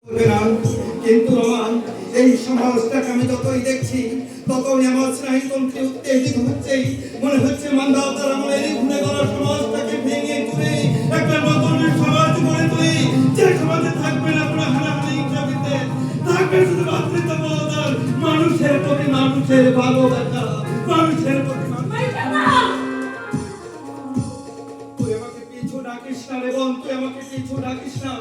কিন্তু আমার এই সমাজটাকে আমি যতই দেখছি ততই আমার স্নায়ুতন্ত্রে উত্তেজিত হচ্ছে। মনে হচ্ছে মানবতার আমলের ঘুরে গড়া সমাজটাকে ভেঙে তুলে একটা নতুন সমাজ গড়ে তুলি, যে সমাজে থাকবে না কোনো হানাহানি হিংসাবিতে, থাকবে শুধু ভ্রাতৃত্ববোধ আর মানুষের প্রতি মানুষের ভালোবাসা, মানুষের প্রতি ডাকিস না রে বোন, তুই আমাকে কিছু ডাকিস না।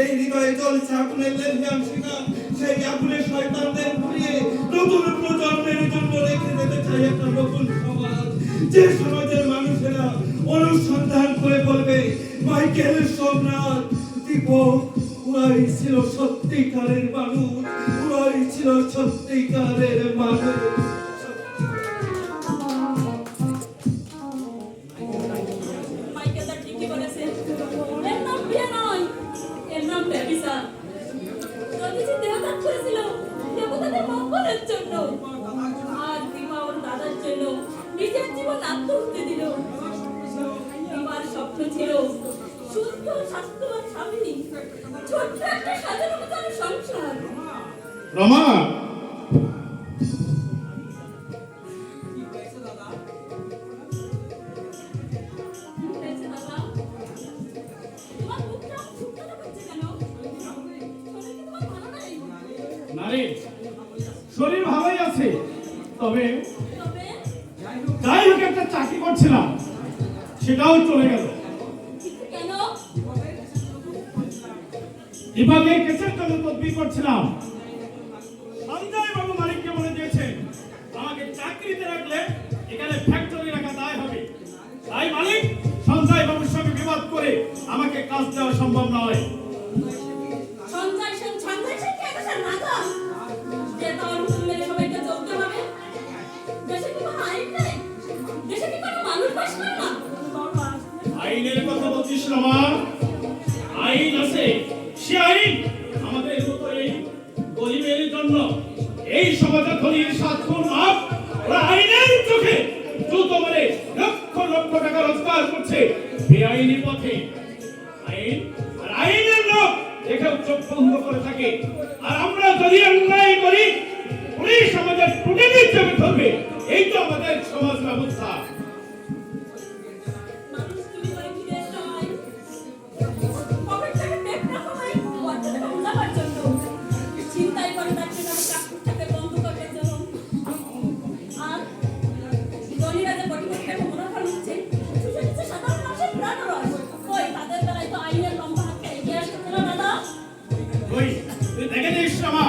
এই হৃদয়ে জ্বলছে আগুনের লেলিহান শিখা, সেই আগুনের শয়তানদের পুড়িয়ে নতুন প্রজন্মের জন্য রেখে যেতে চাই একটা নতুন সমাজ, যে সমাজের মানুষেরা অনুসন্ধান করে বলবে মাইকেল, সোমনাথ, দীপক ওরাই ছিল সত্যিকারের মানুষ, ওরাই ছিল সত্যিকারের মানুষ। রমা, নারে শরীর ভালোই আছে, তবে যাই হোক একটা চাকরি করছিলাম, সেটাও চলে গেল। বিভাগে কেসের জন্য তদবির করছিলাম, সঞ্জয় বাবু মালিককে বলে দিয়েছেন আমাকে চাকরিতে রাখলে এখানে ফ্যাক্টরি রাখা দায় হবে। তাই মালিক সঞ্জয় বাবুর সঙ্গে বিবাদ করে আমাকে কাজ দেওয়া সম্ভব নয়। আইনের কথা বলছিস রমা, আইন আছে, সে আইন আমাদের মতো এই গরিবের জন্য, এই সমাজে ধনীর 7 গুণ মাপ, ওরা আইনের চোখে দ্রুত মানে লক্ষ লক্ষ টাকা রোজগার করছে বেআইনি পথে। আইন আর আইনের লোক দেখেও চোখ বন্ধ করে থাকে, আর আমরা যদি অন্যায় করি পুলিশ আমাদের টুটে দিতে ধরবে। এই তো আমাদের সমাজ ব্যবস্থা। তুই দেখে নিস রমা,